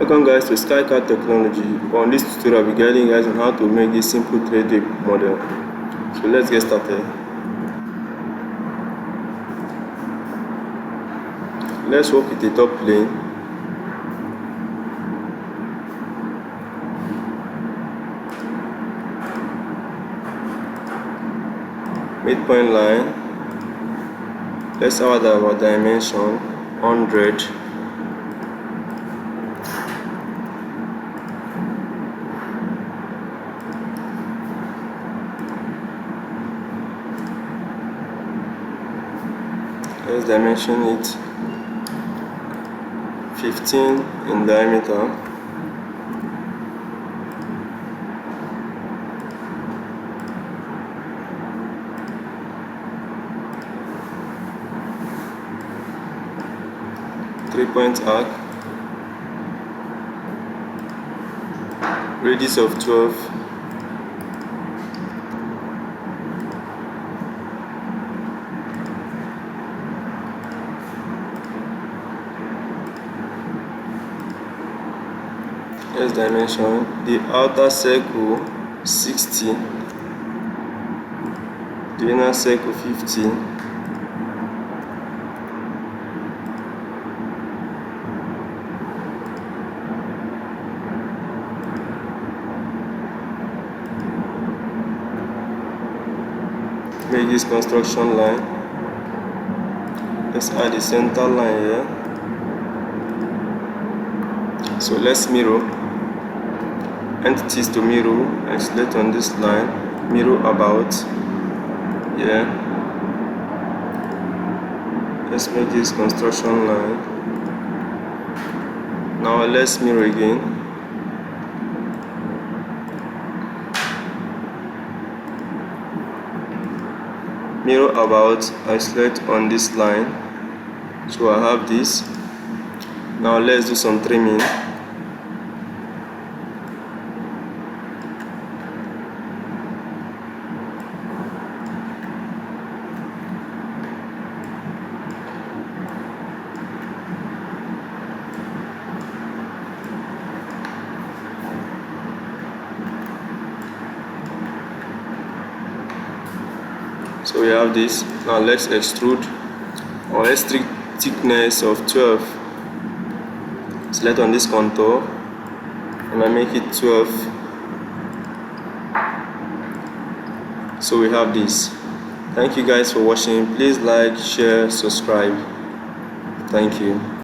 Welcome guys to SKY-CAD Technology. On this tutorial, I'll be guiding you guys on how to make this simple 3D model. So let's get started. Let's work with the top plane. Midpoint line. Let's add our dimension 100. Let's dimension it 15 in diameter. Three-point arc, radius of 12, let's dimension the outer circle 60, the inner circle 50, make this construction line. Let's add the center line here. So let's mirror entities to mirror and select on this line, mirror about. Yeah, let's make this construction line. Now let's mirror again. Mirror about, I select on this line, so I have this. Now let's do some trimming. So we have this. Now let's extrude or extrude thickness of 12. Select on this contour and I make it 12. So we have this. Thank you guys for watching. Please like, share, subscribe. Thank you.